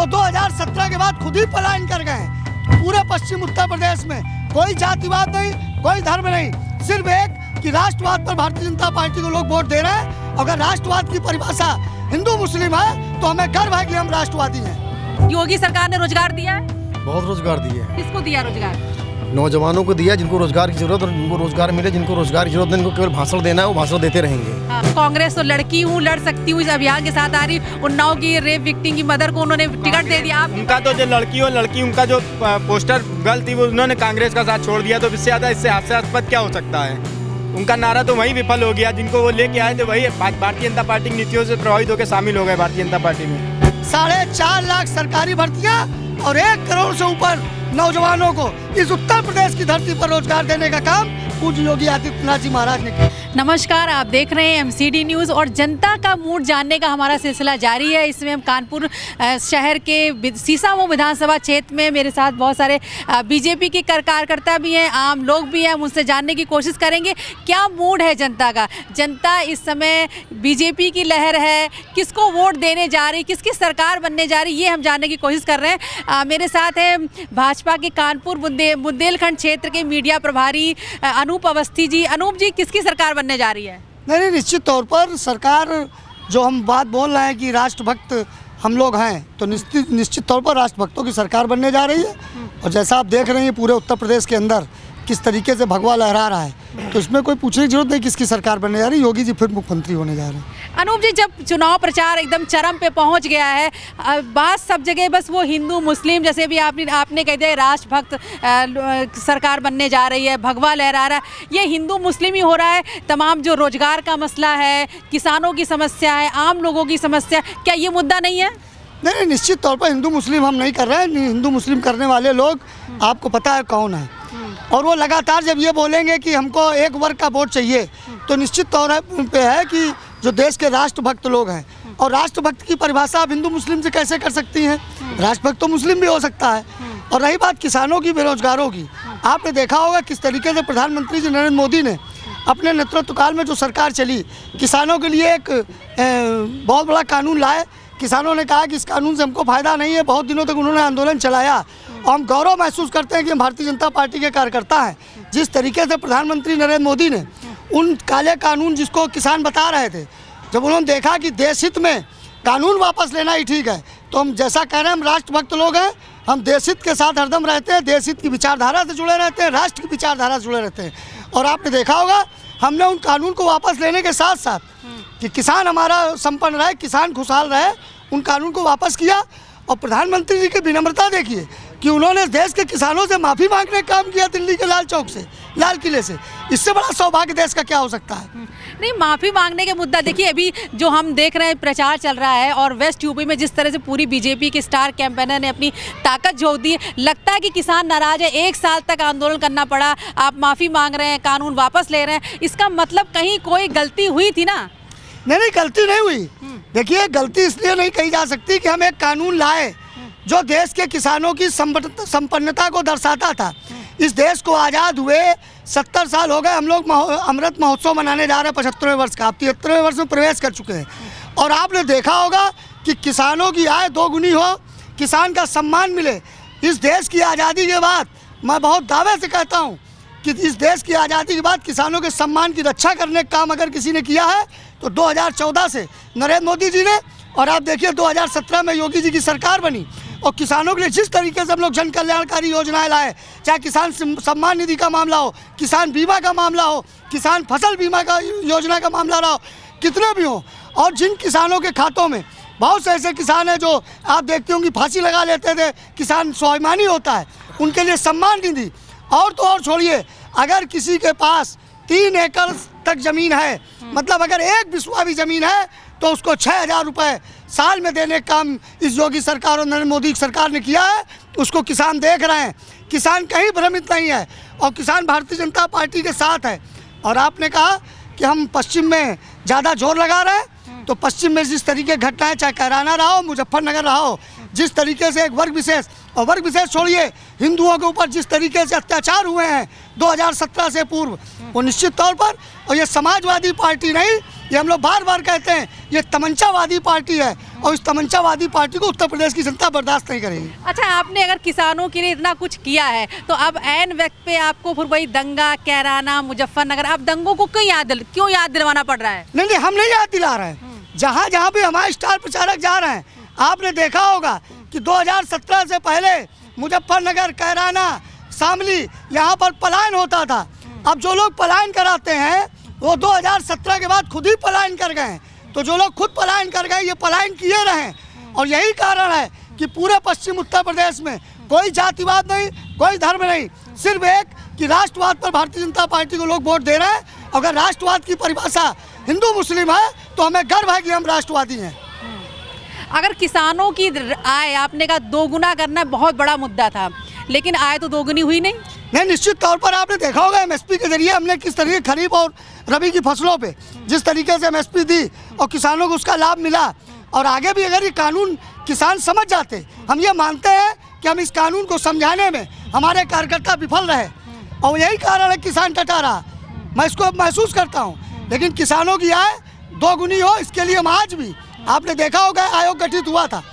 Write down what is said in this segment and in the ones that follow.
2017 के बाद खुद ही पलायन कर गए। पूरे पश्चिम उत्तर प्रदेश में कोई जातिवाद नहीं, कोई धर्म नहीं, सिर्फ एक कि राष्ट्रवाद पर भारतीय जनता पार्टी को लोग वोट दे रहे हैं। अगर राष्ट्रवाद की परिभाषा हिंदू मुस्लिम है तो हमें गर्व है कि हम राष्ट्रवादी हैं। योगी सरकार ने रोजगार दिया है, बहुत रोजगार दिया है। किसको दिया रोजगार? नौजवानों को दिया जिनको रोजगार की जरूरत, और जिनको रोजगार मिले, जिनको रोजगार की जरूरत नहीं, उनको केवल भाषण देना है, वो भाषण देते रहेंगे। कांग्रेस तो लड़की हूँ लड़ सकती हूँ इस अभियान के साथ आ रही, उन्नाव की रेप विक्टिम की मदर को उन्होंने टिकट दे दिया। उनका तो जो लड़की उनका जो पोस्टर गर्ल थी वो उन्होंने कांग्रेस का साथ छोड़ दिया, तो इससे ज्यादा इससे हास्यास्पद क्या हो सकता है। उनका नारा तो वही विफल हो गया, जिनको वो लेके आए थे वही भारतीय जनता पार्टी की नीतियों से प्रभावित होकर शामिल हो गए भारतीय जनता पार्टी में। 4.5 लाख सरकारी भर्तियां और 1 करोड़ से ऊपर नौजवानों को इस उत्तर प्रदेश की धरती पर रोजगार देने का काम पूज्य योगी आदित्यनाथ जी महाराज ने किया। नमस्कार, आप देख रहे हैं MCD न्यूज़ और जनता का मूड जानने का हमारा सिलसिला जारी है। इसमें हम कानपुर शहर के सीसामऊ विधानसभा क्षेत्र में मेरे साथ बहुत सारे बीजेपी के कार्यकर्ता भी हैं, आम लोग भी हैं। हम उनसे जानने की कोशिश करेंगे क्या मूड है जनता का। जनता इस समय बीजेपी की लहर है, किसको वोट देने जा रही, किसकी सरकार बनने जा रही, ये हम जानने की कोशिश कर रहे हैं। मेरे साथ है भाजपा के कानपुर बुंदेलखंड क्षेत्र के मीडिया प्रभारी अनूप अवस्थी जी। अनूप जी, किसकी सरकार बनने जा रही है? नहीं, निश्चित तौर पर सरकार, जो हम बात बोल रहे हैं कि राष्ट्रभक्त हम लोग हैं, तो निश्चित तौर पर राष्ट्रभक्तों की सरकार बनने जा रही है। और जैसा आप देख रहे हैं पूरे उत्तर प्रदेश के अंदर किस तरीके से भगवा लहरा रहा है, तो इसमें कोई पूछने की जरूरत नहीं किसकी सरकार बनने जा रही है। योगी जी फिर मुख्यमंत्री होने जा रहे हैं। अनूप जी, जब चुनाव प्रचार एकदम चरम पे पहुंच गया है, बात सब जगह बस वो हिंदू मुस्लिम, जैसे भी आपने कह दिया राष्ट्रभक्त सरकार बनने जा रही है, भगवा लहरा रहा है, ये हिंदू मुस्लिम ही हो रहा है। तमाम जो रोजगार का मसला है, किसानों की समस्या है, आम लोगों की समस्या, क्या ये मुद्दा नहीं है? नहीं, निश्चित तौर पर हिंदू मुस्लिम हम नहीं कर रहे हैं। हिंदू मुस्लिम करने वाले लोग आपको पता है कौन है, और वो लगातार जब ये बोलेंगे कि हमको एक वर्ग का वोट चाहिए, तो निश्चित तौर पे है कि जो देश के राष्ट्रभक्त लोग हैं, और राष्ट्रभक्त की परिभाषा आप हिंदू मुस्लिम से कैसे कर सकती हैं? राष्ट्रभक्त तो मुस्लिम भी हो सकता है। और रही बात किसानों की, बेरोजगारों की, आपने देखा होगा किस तरीके से प्रधानमंत्री जी नरेंद्र मोदी ने अपने नेतृत्व काल में जो सरकार चली, किसानों के लिए एक बहुत बड़ा कानून लाए। किसानों ने कहा कि इस कानून से हमको फ़ायदा नहीं है, बहुत दिनों तक उन्होंने आंदोलन चलाया, और हम गौरव महसूस करते हैं कि हम भारतीय जनता पार्टी के कार्यकर्ता हैं। जिस तरीके से प्रधानमंत्री नरेंद्र मोदी ने उन काले कानून, जिसको किसान बता रहे थे, जब उन्होंने देखा कि देश हित में कानून वापस लेना ही ठीक है, तो हम जैसा कह रहे हैं, हम राष्ट्रभक्त लोग हैं, हम देश हित के साथ हरदम रहते हैं, देश हित की विचारधारा से जुड़े रहते हैं, राष्ट्र की विचारधारा से जुड़े रहते हैं। और आपने देखा होगा हमने उन कानून को वापस लेने के साथ साथ कि किसान हमारा संपन्न रहे, किसान खुशहाल रहे, उन कानून को वापस किया। और प्रधानमंत्री जी की विनम्रता देखिए कि उन्होंने देश के किसानों से माफ़ी मांगने का काम किया, दिल्ली के लाल चौक से, लाल किले से। इससे बड़ा सौभाग्य देश का क्या हो सकता है? नहीं, माफ़ी मांगने के मुद्दा देखिए, अभी जो हम देख रहे हैं प्रचार चल रहा है, और वेस्ट यूपी में जिस तरह से पूरी बीजेपी के स्टार कैंपेनर ने अपनी ताकत झोंक दी, लगता है कि किसान नाराज है। 1 साल तक आंदोलन करना पड़ा, आप माफ़ी मांग रहे हैं, कानून वापस ले रहे हैं, इसका मतलब कहीं कोई गलती हुई थी ना? नहीं, गलती नहीं हुई। देखिए, गलती इसलिए नहीं कही जा सकती कि हम एक कानून लाए जो देश के किसानों की संपन्नता को दर्शाता था। इस देश को आज़ाद हुए 70 साल हो गए, हम लोग अमृत महोत्सव मनाने जा रहे हैं 75वें वर्ष का, आप 73वें वर्ष में प्रवेश कर चुके हैं। और आपने देखा होगा कि किसानों की आय 2 गुनी हो, किसान का सम्मान मिले। इस देश की आज़ादी के बाद मैं बहुत दावे से कहता हूँ कि इस देश की आज़ादी के बाद किसानों के सम्मान की रक्षा करने का काम अगर किसी ने किया है तो 2014 से नरेंद्र मोदी जी ने, और आप देखिए 2017 में योगी जी की सरकार बनी, और किसानों के लिए जिस तरीके से हम लोग जन कल्याणकारी योजनाएं लाए, चाहे किसान सम्मान निधि का मामला हो, किसान बीमा का मामला हो, किसान फसल बीमा का योजना का मामला रहा हो, कितने भी हो। और जिन किसानों के खातों में, बहुत से ऐसे किसान हैं जो आप देखते होंगे फांसी लगा लेते थे, किसान स्वाभिमानी होता है, उनके लिए सम्मान निधि। और तो और छोड़िए, अगर किसी के पास 3 एकड़ तक ज़मीन है, मतलब अगर 1 बिस्वा भी ज़मीन है, तो उसको 6,000 रुपये साल में देने का काम इस योगी सरकार और नरेंद्र मोदी की सरकार ने किया है। उसको किसान देख रहे हैं, किसान कहीं भ्रमित नहीं है, और किसान भारतीय जनता पार्टी के साथ है। और आपने कहा कि हम पश्चिम में ज़्यादा जोर लगा रहे हैं, तो पश्चिम में जिस तरीके की घटनाएं, चाहे कैराना रहा हो, मुजफ्फरनगर रहा हो, जिस तरीके से एक वर्ग विशेष, और वर्ग विशेष छोड़िए, हिंदुओं के ऊपर जिस तरीके से अत्याचार हुए हैं 2017 से पूर्व, वो निश्चित तौर पर, और ये समाजवादी पार्टी नहीं, ये हम लोग बार बार कहते हैं, ये तमंचावादी पार्टी है और इस तमंचावादी पार्टी को उत्तर प्रदेश की जनता बर्दाश्त नहीं करेगी। अच्छा, आपने अगर किसानों के लिए इतना कुछ किया है तो अब ऐन वक्त पे आपको फिर वही दंगा, कैराना, मुजफ्फरनगर, आप दंगों को क्यों याद दिलवाना पड़ रहा है? नहीं, हम नहीं याद दिला रहे हैं। जहाँ जहाँ भी हमारे स्टार प्रचारक जा रहे हैं, आपने देखा होगा कि 2017 से पहले मुजफ्फरनगर, कैराना, शामली यहाँ पर पलायन होता था। अब जो लोग पलायन कराते हैं वो 2017 के बाद खुद ही पलायन कर गए। तो जो लोग खुद पलायन कर गए, ये पलायन किए रहे। और यही कारण है कि पूरे पश्चिम उत्तर प्रदेश में कोई जातिवाद नहीं, कोई धर्म नहीं, सिर्फ एक कि राष्ट्रवाद पर भारतीय जनता पार्टी को लोग वोट दे रहे हैं। अगर राष्ट्रवाद की परिभाषा हिंदू मुस्लिम है तो हमें गर्व है कि हम राष्ट्रवादी हैं। अगर किसानों की आय आपने कहा दोगुना करना बहुत बड़ा मुद्दा था, लेकिन आय तो दोगुनी हुई नहीं। निश्चित तौर पर आपने देखा होगा एमएसपी के जरिए हमने किस तरीके खरीफ और रबी की फसलों पे जिस तरीके से एमएसपी दी और किसानों को उसका लाभ मिला। और आगे भी अगर ये कानून किसान समझ जाते, हम ये मानते हैं कि हम इस कानून को समझाने में हमारे कार्यकर्ता विफल रहे और यही कारण है किसान टटा रहा। मैं इसको महसूस करता हूँ, लेकिन किसानों की आय दोगुनी हो, इसके लिए हम आज भी, आपने देखा होगा आयोग गठित हुआ था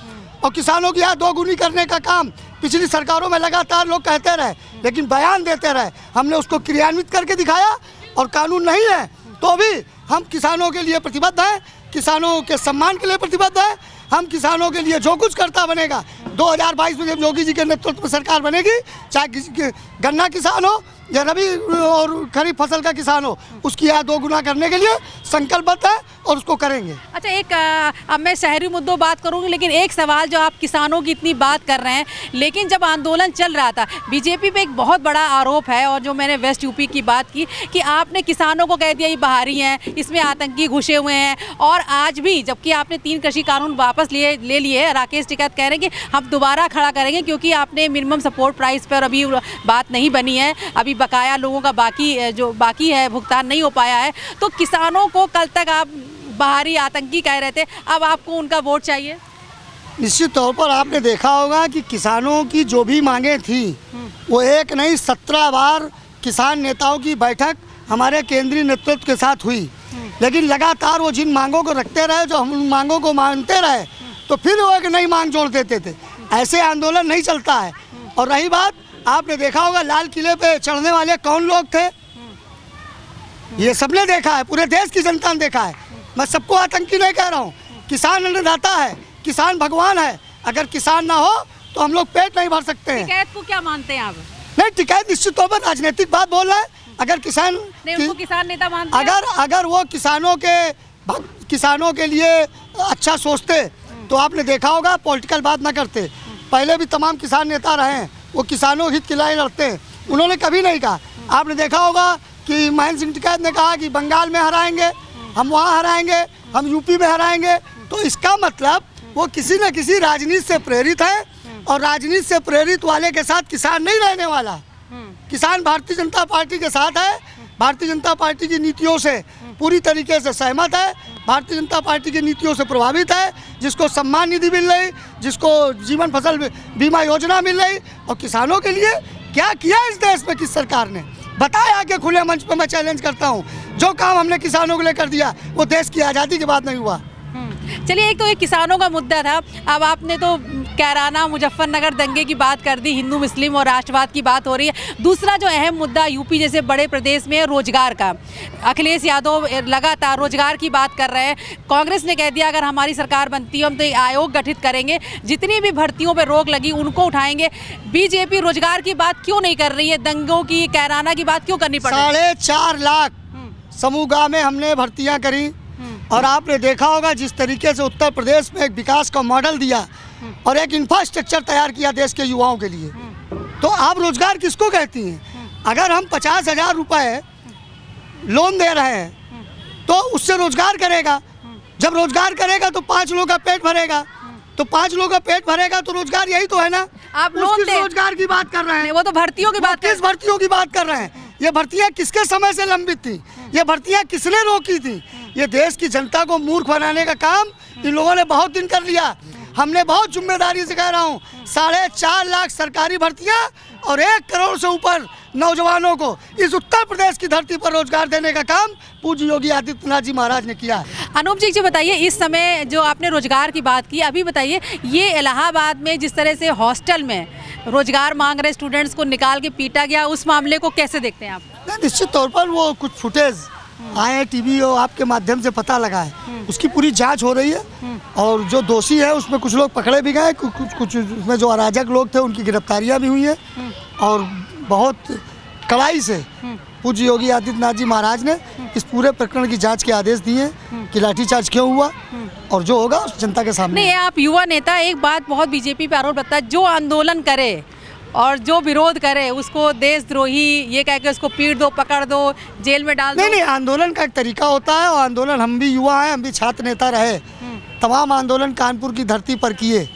और किसानों की आय दोगुनी करने का काम पिछली सरकारों में लगातार लोग कहते रहे, लेकिन बयान देते रहे। हमने उसको क्रियान्वित करके दिखाया और कानून नहीं है तो भी हम किसानों के लिए प्रतिबद्ध हैं, किसानों के सम्मान के लिए प्रतिबद्ध हैं। हम किसानों के लिए जो कुछ करता बनेगा, 2022 में जब योगी जी के नेतृत्व में सरकार बनेगी, चाहे गन्ना किसान हो या रबी और खरीफ फसल का किसान हो, उसकी आय दोगुना करने के लिए संकल्पबद्ध है और उसको करेंगे। अच्छा, अब मैं शहरी मुद्दों बात करूंगी, लेकिन एक सवाल जो आप किसानों की इतनी बात कर रहे हैं, लेकिन जब आंदोलन चल रहा था बीजेपी पे एक बहुत बड़ा आरोप है, और जो मैंने वेस्ट यूपी की बात की कि आपने किसानों को कह दिया ये बाहरी हैं, इसमें आतंकी घुसे हुए हैं। और आज भी जबकि आपने 3 कृषि कानून वापस ले लिए, राकेश टिकैत कह रहे हैं कि हम दोबारा खड़ा करेंगे क्योंकि आपने मिनिमम सपोर्ट प्राइस पर अभी बात नहीं बनी है, अभी बकाया लोगों का बाकी है भुगतान नहीं हो पाया है। तो किसानों को कल तक आप बाहरी आतंकी कह रहे थे, अब आपको उनका वोट चाहिए। निश्चित तौर पर आपने देखा होगा कि किसानों की जो भी मांगें थी वो एक नहीं 17 बार किसान नेताओं की बैठक हमारे केंद्रीय नेतृत्व के साथ हुई, लेकिन लगातार वो जिन मांगों को रखते रहे, जो हम उन मांगों को मानते रहे, तो फिर वो एक नई मांग जोड़ देते थे। ऐसे आंदोलन नहीं चलता है। और रही बात, आपने देखा होगा लाल किले पे चढ़ने वाले कौन लोग थे, ये सबने देखा है, पूरे देश की जनता ने देखा है। मैं सबको आतंकी नहीं कह रहा हूँ, किसान अन्नदाता है, किसान भगवान है। अगर किसान ना हो तो हम लोग पेट नहीं भर सकते हैं। टिकैत को क्या मानते हैं आप? नहीं, टिकैत निश्चित तौर पर राजनीतिक बात बोल रहा है। अगर किसान नहीं, उनको किसान नेता मानते हैं? अगर वो किसानों के लिए अच्छा सोचते तो आपने देखा होगा पॉलिटिकल बात ना करते। पहले भी तमाम किसान नेता रहे हैं, वो किसानों हित के लिए लड़ते हैं, उन्होंने कभी नहीं कहा। आपने देखा होगा कि महेंद्र सिंह टिकैत ने कहा कि बंगाल में हराएंगे, हम वहाँ हराएंगे, हम यूपी में हराएंगे। तो इसका मतलब वो किसी न किसी राजनीति से प्रेरित है, और राजनीति से प्रेरित वाले के साथ किसान नहीं रहने वाला। किसान भारतीय जनता पार्टी के साथ है, भारतीय जनता पार्टी की नीतियों से पूरी तरीके से सहमत है, भारतीय जनता पार्टी की नीतियों से प्रभावित है। जिसको सम्मान निधि मिल रही, जिसको जीवन फसल बीमा योजना मिल रही, और किसानों के लिए क्या किया इस देश में किस सरकार ने बताया आके खुले मंच पे मैं चैलेंज करता हूँ। जो काम हमने किसानों के लिए कर दिया वो देश की आज़ादी के बाद नहीं हुआ। चलिए, एक तो ये किसानों का मुद्दा था। अब आपने तो कैराना, मुजफ्फरनगर दंगे की बात कर दी, हिंदू मुस्लिम और राष्ट्रवाद की बात हो रही है। दूसरा जो अहम मुद्दा यूपी जैसे बड़े प्रदेश में रोजगार का, अखिलेश यादव लगातार रोजगार की बात कर रहे हैं। कांग्रेस ने कह दिया अगर हमारी सरकार बनती है हम तो आयोग गठित करेंगे, जितनी भी भर्तियों पर रोक लगी उनको उठाएंगे। बीजेपी रोजगार की बात क्यों नहीं कर रही है? दंगों की, कैराना की बात क्यों करनी पड़ रही है? 4.5 लाख समूह गाँव में हमने भर्तियाँ करी, और आपने देखा होगा जिस तरीके से उत्तर प्रदेश में एक विकास का मॉडल दिया और एक इंफ्रास्ट्रक्चर तैयार किया देश के युवाओं के लिए। तो आप रोजगार किसको कहती हैं? अगर हम 50,000 रुपये लोन दे रहे हैं तो उससे रोजगार करेगा, जब रोजगार करेगा तो 5 लोगों का पेट भरेगा, तो 5 लोगों का पेट भरेगा तो रोजगार यही तो है ना। आप लोन दे रोजगार की बात कर रहे हैं, वो तो भर्तियों की बात, किस भर्तियों की बात कर रहे हैं? ये भर्तियां किसके समय से लंबित थी? ये भर्तियां किसने रोकी थी? ये देश की जनता को मूर्ख बनाने का काम इन लोगों ने बहुत दिन कर लिया। हमने बहुत जिम्मेदारी से कह रहा हूँ, 4.5 लाख सरकारी भर्तियां और 1 करोड़ से ऊपर नौजवानों को इस उत्तर प्रदेश की धरती पर रोजगार देने का काम पूज्य योगी आदित्यनाथ जी महाराज ने किया है। अनूप जी बताइए, इस समय जो आपने रोजगार की बात की, अभी बताइए ये इलाहाबाद में जिस तरह से हॉस्टल में रोजगार मांग रहे स्टूडेंट्स को निकाल के पीटा गया, उस मामले को कैसे देखते हैं आप? निश्चित तौर पर वो कुछ फुटेज आए हैं टीवी और आपके माध्यम से पता लगा है, उसकी पूरी जांच हो रही है और जो दोषी है उसमें कुछ लोग पकड़े भी गए, कुछ उसमें जो अराजक लोग थे उनकी गिरफ्तारियां भी हुई हैं और बहुत कड़ाई से पूज्य योगी आदित्यनाथ जी महाराज ने इस पूरे प्रकरण की जांच के आदेश दिए हैं कि लाठीचार्ज क्यों हुआ और जो होगा उस जनता के सामने। नहीं, आप युवा नेता, एक बात बहुत बीजेपी पे आरोप लगता है, जो आंदोलन करे और जो विरोध करे उसको देशद्रोही ये कह के उसको पीट दो, पकड़ दो, जेल में डाल दो। नहीं, आंदोलन का एक तरीका होता है और आंदोलन, हम भी युवा हैं, हम भी छात्र नेता रहे, तमाम आंदोलन कानपुर की धरती पर किए,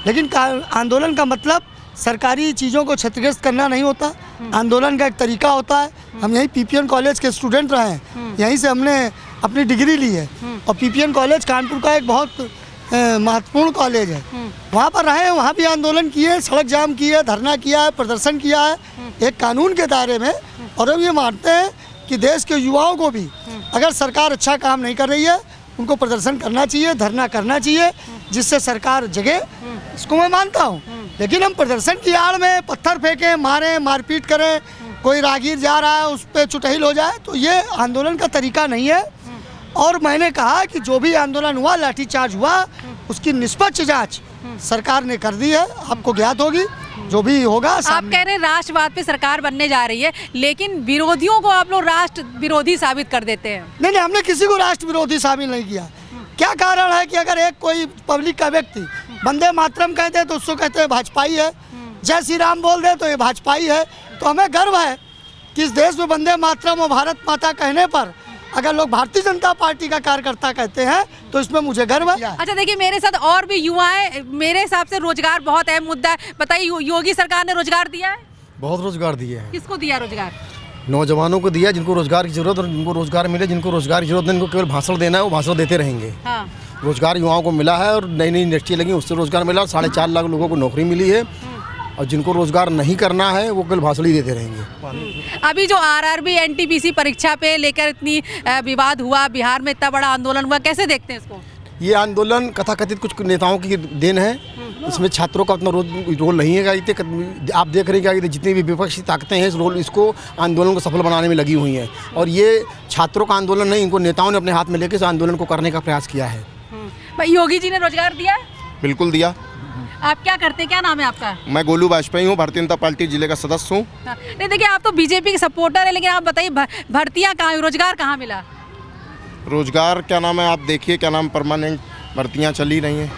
लेकिन आंदोलन का मतलब सरकारी चीज़ों को क्षतिग्रस्त करना नहीं होता। आंदोलन का एक तरीका होता है। हम यहीं पीपीएन कॉलेज के स्टूडेंट रहे हैं, यहीं से हमने अपनी डिग्री ली है और पीपीएन कॉलेज कानपुर का एक बहुत महत्वपूर्ण कॉलेज है, वहाँ पर रहे हैं, वहाँ भी आंदोलन किए, सड़क जाम किए, धरना किया है, प्रदर्शन किया है एक कानून के दायरे में। और हम ये मानते हैं कि देश के युवाओं को भी अगर सरकार अच्छा काम नहीं कर रही है उनको प्रदर्शन करना चाहिए, धरना करना चाहिए, जिससे सरकार जगे, इसको मैं मानता हूँ। लेकिन हम प्रदर्शन की आड़ में पत्थर फेंकें, मारें, मारपीट करें, कोई राहगीर जा रहा है उस पर चुटहिल हो जाए, तो ये आंदोलन का तरीका नहीं है। और मैंने कहा कि जो भी आंदोलन हुआ, लाठीचार्ज हुआ, उसकी निष्पक्ष जांच सरकार ने कर दी है, आपको ज्ञात होगी, जो भी होगा। आप कह रहे हैं राष्ट्रवाद पे सरकार बनने जा रही है, लेकिन विरोधियों को आप लोग राष्ट्र विरोधी साबित कर देते हैं। नहीं, हमने किसी को राष्ट्र विरोधी शामिल नहीं किया। क्या कारण है कि अगर एक कोई पब्लिक का व्यक्ति वंदे मातरम कहते हैं तो उसको कहते हैं भाजपाई है, जय श्री राम बोल दे तो ये भाजपाई है। तो हमें गर्व है कि इस देश में वंदे मातरम और भारत माता कहने पर अगर लोग भारतीय जनता पार्टी का कार्यकर्ता कहते हैं तो इसमें मुझे गर्व है। अच्छा, देखिए मेरे साथ और भी युवा हैं, मेरे हिसाब से रोजगार बहुत अहम मुद्दा है। बताइए, योगी सरकार ने रोजगार दिया है? बहुत रोजगार दिए हैं। किसको दिया रोजगार? नौजवानों को दिया, जिनको रोजगार की जरूरत, और जिनको रोजगार मिले, जिनको रोजगार की जरूरत नहीं, उनको केवल भाषण देना है, वो भाषण देते रहेंगे। हाँ। रोजगार युवाओं को मिला है और नई नई इंडस्ट्री लगी, उससे रोजगार मिला, 4.5 लाख लोगों को नौकरी मिली है। और जिनको रोजगार नहीं करना है वो केवल भाषण ही देते रहेंगे। अभी जो आरआरबी एनटीपीसी परीक्षा पे लेकर इतनी विवाद हुआ, बिहार में इतना बड़ा आंदोलन हुआ, कैसे देखते हैं इसको? ये आंदोलन कथाकथित कुछ नेताओं की देन है, इसमें छात्रों का उतना रोल नहीं है। आप देख रहे हैं कि जितनी भी विपक्षी ताकतें हैं इसको आंदोलन को सफल बनाने में लगी हुई हैं, और ये छात्रों का आंदोलन नहीं, इनको नेताओं ने अपने हाथ में लेकर इस आंदोलन को करने का प्रयास किया है। योगी जी ने रोजगार दिया? बिल्कुल दिया। आप क्या करते हैं, क्या नाम है आपका? मैं गोलू वाजपेयी हूँ, भारतीय जनता पार्टी जिले का सदस्य हूँ। नहीं, देखिए आप तो बीजेपी के सपोर्टर है, लेकिन आप बताइए भर्तियाँ कहाँ, रोजगार कहाँ मिला? रोजगार क्या नाम है, आप देखिए क्या नाम, परमानेंट भर्तियाँ चली रही हैं।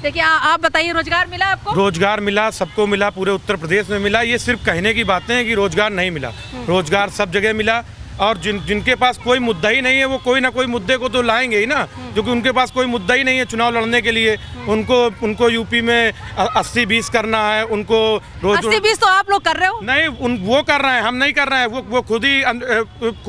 देखिए आप बताइए, रोजगार मिला आपको? रोजगार मिला, सबको मिला, पूरे उत्तर प्रदेश में मिला। ये सिर्फ कहने की बातें हैं कि रोजगार नहीं मिला, रोजगार सब जगह मिला। और जिनके पास कोई मुद्दा ही नहीं है वो कोई ना कोई मुद्दे को तो लाएंगे ही ना, जो कि उनके पास कोई मुद्दा ही नहीं है चुनाव लड़ने के लिए। उनको यूपी में 80-20 करना है, उनको रोज 80-20 तो आप लोग कर रहे हो? नहीं, वो कर रहे हैं, हम नहीं कर रहे हैं। वो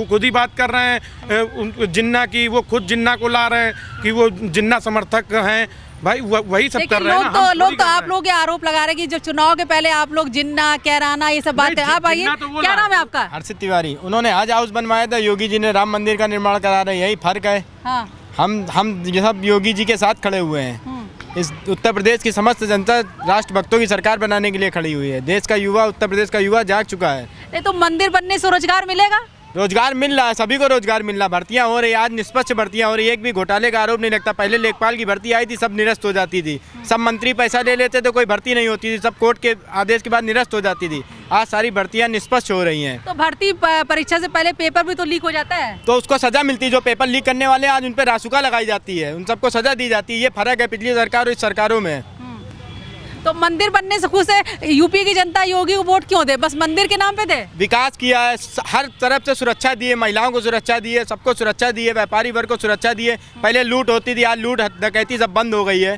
खुद ही बात कर रहे हैं जिन्ना की, वो खुद जिन्ना को ला रहे हैं कि वो जिन्ना समर्थक हैं। भाई वही सब कर रहे हैं ना। लोग तो आप लोग ये आरोप लगा रहे हैं कि जो चुनाव के पहले आप लोग जिन्ना, कैराना, ये सब बातें। आप आइए, क्या नाम है आपका? हर्षित तिवारी। उन्होंने हज हाउस बनवाया था, योगी जी ने राम मंदिर का निर्माण करा रहे हैं, यही फर्क है। हाँ। हम ये सब योगी जी के साथ खड़े हुए हैं। इस उत्तर प्रदेश की समस्त जनता राष्ट्रभक्तों की सरकार बनाने के लिए खड़ी हुई है। देश का युवा, उत्तर प्रदेश का युवा जाग चुका है। नहीं तो मंदिर बनने से रोजगार मिलेगा? रोजगार मिल रहा है, सभी को रोजगार मिल रहा, भर्तियां हो रही, आज निष्पक्ष भर्तियां हो रही, एक भी घोटाले का आरोप नहीं लगता। पहले लेखपाल की भर्ती आई थी, सब निरस्त हो जाती थी, सब मंत्री पैसा ले लेते थे, कोई भर्ती नहीं होती थी, सब कोर्ट के आदेश के बाद निरस्त हो जाती थी। आज सारी भर्तियां निष्पक्ष हो रही हैं। तो भर्ती परीक्षा से पहले पेपर भी तो लीक हो जाता है, तो उसको सजा मिलती है। जो पेपर लीक करने वाले आज उन पर रासुका लगाई जाती है, उन सबको सजा दी जाती है। ये फर्क है पिछली सरकार और इस सरकारों में। तो मंदिर बनने से खुश है यूपी की जनता? योगी को वोट क्यों दे? बस मंदिर के नाम पे दे? विकास किया है, हर तरफ से सुरक्षा दी है, महिलाओं को सुरक्षा दी है, सबको सुरक्षा दी है, व्यापारी वर्ग को सुरक्षा दी है। पहले लूट होती थी, आज लूट डकैती सब बंद हो गई है।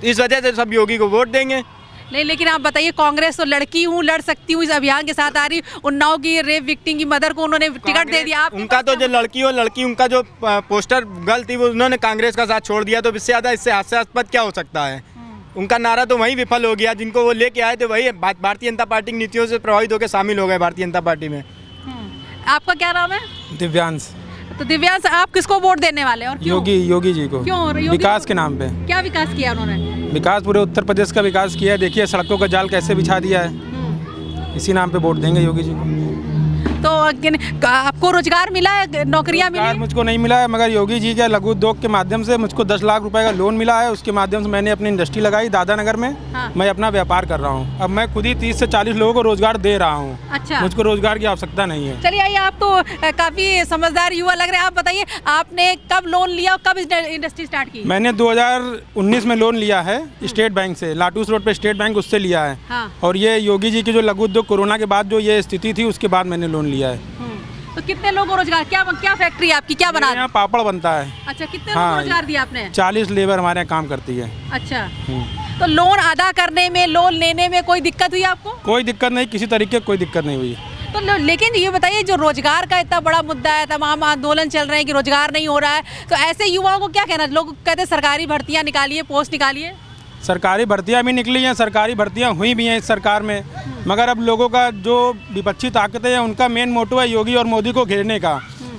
इस वजह से सब योगी को वोट देंगे। नहीं, लेकिन आप बताइए, कांग्रेस तो लड़की हूँ, लड़ सकती हूँ इस अभियान के साथ आ रही। उन्नाव की रेप विक्टिम की मदर को उन्होंने टिकट दे दिया। उनका तो जो लड़की उनका जो पोस्टर गर्ल थी वो उन्होंने कांग्रेस का साथ छोड़ दिया, तो इससे ज़्यादा इससे हास्यास्पद क्या हो सकता है? उनका नारा तो वहीं विफल हो गया, जिनको वो लेके आए थे वही भारतीय जनता पार्टी की नीतियों से प्रभावित होकर शामिल हो गए भारतीय जनता पार्टी में। आपका क्या नाम है? दिव्यांश। तो दिव्यांश, आप किसको वोट देने वाले हैं और क्यों? योगी जी को। क्यों? योगी विकास के नाम पे। क्या विकास किया उन्होंने? विकास पूरे उत्तर प्रदेश का विकास किया है। देखिए सड़कों का जाल कैसे बिछा दिया है। इसी नाम पे वोट देंगे योगी जी को। तो आपको रोजगार मिला है, नौकरियां मिली? रोजगार मुझको नहीं मिला है, मगर योगी जी के लघु उद्योग के माध्यम से मुझको 10 लाख रुपए का लोन मिला है। उसके माध्यम से मैंने अपनी इंडस्ट्री लगाई दादानगर में। हाँ। मैं अपना व्यापार कर रहा हूँ। अब मैं खुद ही 30 से 40 लोगों को रोजगार दे रहा हूँ। अच्छा। मुझको रोजगार की आवश्यकता नहीं है। चलिए आइए, आप तो काफी समझदार युवा लग रहे हैं। आप बताइए, आपने कब लोन लिया और कब इंडस्ट्री स्टार्ट की? मैंने 2019 में लोन लिया है स्टेट बैंक से, लाटूस रोड पे स्टेट बैंक, उससे लिया है। हाँ। और ये योगी जी की जो लघु उद्योग कोरोना के बाद जो ये स्थिति थी उसके बाद मैंने लोन लिया है। तो कितने लोगों को रोजगार, क्या फैक्ट्री है आपकी, क्या बना? यहाँ पापड़ बनता है। अच्छा, कितने लोगों को रोजगार दिया आपने? 40 लेबर हमारे यहाँ काम करती है। अच्छा, तो लोन अदा करने में, लोन लेने में कोई दिक्कत हुई आपको? कोई दिक्कत नहीं, किसी तरीके की कोई दिक्कत नहीं हुई। तो लेकिन ये बताइए, जो रोजगार का इतना बड़ा मुद्दा है, तमाम आंदोलन चल रहे हैं कि रोजगार नहीं हो रहा है, तो ऐसे युवाओं को क्या कहना? लोग कहते हैं सरकारी भर्तियाँ निकालिए, पोस्ट निकालिए। सरकारी भर्तियां भी निकली हैं, सरकारी भर्तियां हुई भी हैं इस सरकार में, मगर अब लोगों का जो विपक्षी ताकतें हैं उनका मेन मोटो है योगी और मोदी को घेरने का।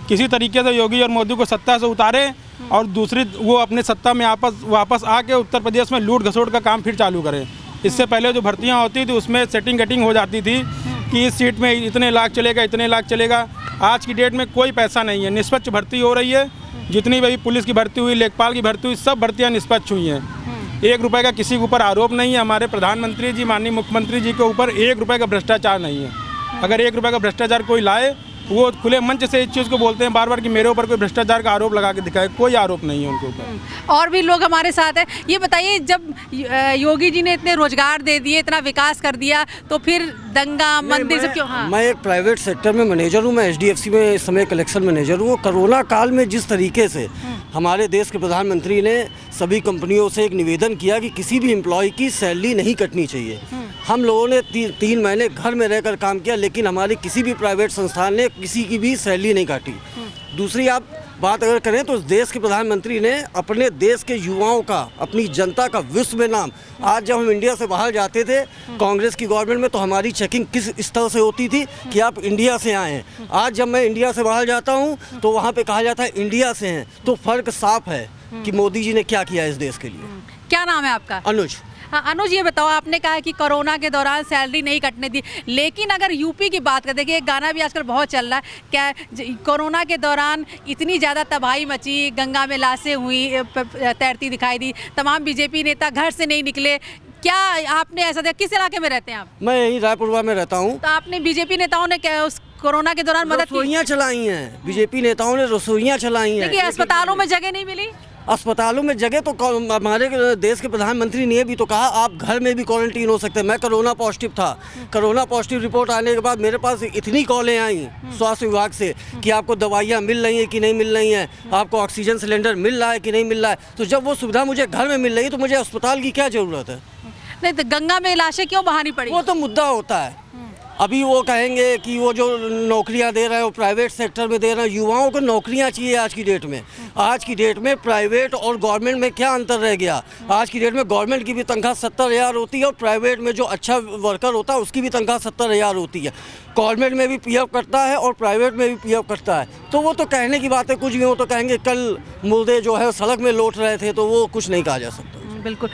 किसी तरीके से योगी और मोदी को सत्ता से उतारे और दूसरी वो अपने सत्ता में वापस आके उत्तर प्रदेश में लूट घसोट का काम फिर चालू करें। इससे पहले जो भर्तियां होती थी उसमें सेटिंग गेटिंग हो जाती थी कि इस सीट में इतने लाख चलेगा, इतने लाख चलेगा। आज की डेट में कोई पैसा नहीं है, निष्पक्ष भर्ती हो रही है। जितनी भी पुलिस की भर्ती हुई, लेखपाल की भर्ती हुई, सब भर्तियाँ निष्पक्ष हुई हैं। 1 रुपये का किसी के ऊपर आरोप नहीं है। हमारे प्रधानमंत्री जी, माननीय मुख्यमंत्री जी के ऊपर 1 रुपये का भ्रष्टाचार नहीं है। अगर 1 रुपये का भ्रष्टाचार कोई लाए, वो खुले मंच से इस चीज़ को बोलते हैं बार बार कि मेरे ऊपर कोई भ्रष्टाचार का आरोप लगा के दिखाए। कोई आरोप नहीं है उनके ऊपर। और भी लोग हमारे साथ हैं। ये बताइए, जब योगी जी ने इतने रोजगार दे दिए, इतना विकास कर दिया, तो फिर दंगा मंदिर सब क्यों? हाँ। मैं एक प्राइवेट सेक्टर में मैनेजर हूँ। मैं HDFC में इस समय कलेक्शन मैनेजर हूँ। कोरोना काल में जिस तरीके से हमारे देश के प्रधानमंत्री ने सभी कंपनियों से एक निवेदन किया कि किसी भी एम्प्लॉय की सैलरी नहीं कटनी चाहिए। हम लोगों ने 3 महीने घर में रहकर काम किया, लेकिन हमारी किसी भी प्राइवेट संस्थान ने किसी की भी सैलरी नहीं काटी। दूसरी आप बात अगर करें तो देश के प्रधानमंत्री ने अपने देश के युवाओं का, अपनी जनता का विश्व में नाम। आज जब हम इंडिया से बाहर जाते थे कांग्रेस की गवर्नमेंट में, तो हमारी चेकिंग किस स्तर से होती थी कि आप इंडिया से आए हैं। आज जब मैं इंडिया से बाहर जाता हूं तो वहां पे कहा जाता है इंडिया से हैं। तो फर्क साफ है कि मोदी जी ने क्या किया इस देश के लिए। क्या नाम है आपका? अनुज। हाँ अनुज, ये बताओ, आपने कहा कि कोरोना के दौरान सैलरी नहीं कटने दी, लेकिन अगर यूपी की बात करें, देखिए एक गाना भी आजकल बहुत चल रहा है, क्या कोरोना के दौरान इतनी ज़्यादा तबाही मची, गंगा में लाशें हुई, तैरती दिखाई दी, तमाम बीजेपी नेता घर से नहीं निकले। क्या आपने ऐसा देखा? किस इलाके में रहते हैं आप? मैं यही रायपुरवा में रहता हूँ। तो आपने बीजेपी नेताओं ने क्या उस कोरोना के दौरान मदद की? रसोइयाँ चलाई हैं, बीजेपी नेताओं ने रसोइयाँ चलाई हैं। देखिए अस्पतालों में जगह नहीं मिली। अस्पतालों में जगह तो हमारे देश के प्रधानमंत्री ने भी तो कहा आप घर में भी क्वारंटीन हो सकते हैं। मैं कोरोना पॉजिटिव था। कोरोना पॉजिटिव रिपोर्ट आने के बाद मेरे पास इतनी कॉलें आई स्वास्थ्य विभाग से कि आपको दवाइयाँ मिल रही हैं कि नहीं मिल रही हैं, आपको ऑक्सीजन सिलेंडर मिल रहा है कि नहीं मिल रहा है। तो जब वो सुविधा मुझे घर में मिल रही है तो मुझे अस्पताल की क्या ज़रूरत है? नहीं तो गंगा में लाशें क्यों बहानी पड़ी? वो तो मुद्दा होता है। अभी वो कहेंगे कि वो जो नौकरियां दे रहे हैं वो प्राइवेट सेक्टर में दे रहे हैं। युवाओं को नौकरियां चाहिए आज की डेट में। आज की डेट में प्राइवेट और गवर्नमेंट में क्या अंतर रह गया? आज की डेट में गवर्नमेंट की भी तनख्वाह 70,000 होती है और प्राइवेट में जो अच्छा वर्कर होता है उसकी भी तनख्वाह 70,000 होती है। गवर्नमेंट में भी PF कटता है और प्राइवेट में भी PF कटता है। तो वो तो कहने की बात है, कुछ भी हो तो कहेंगे कल मुर्दे जो है सड़क में लौट रहे थे, तो वो कुछ नहीं कहा जा सकता। बिल्कुल।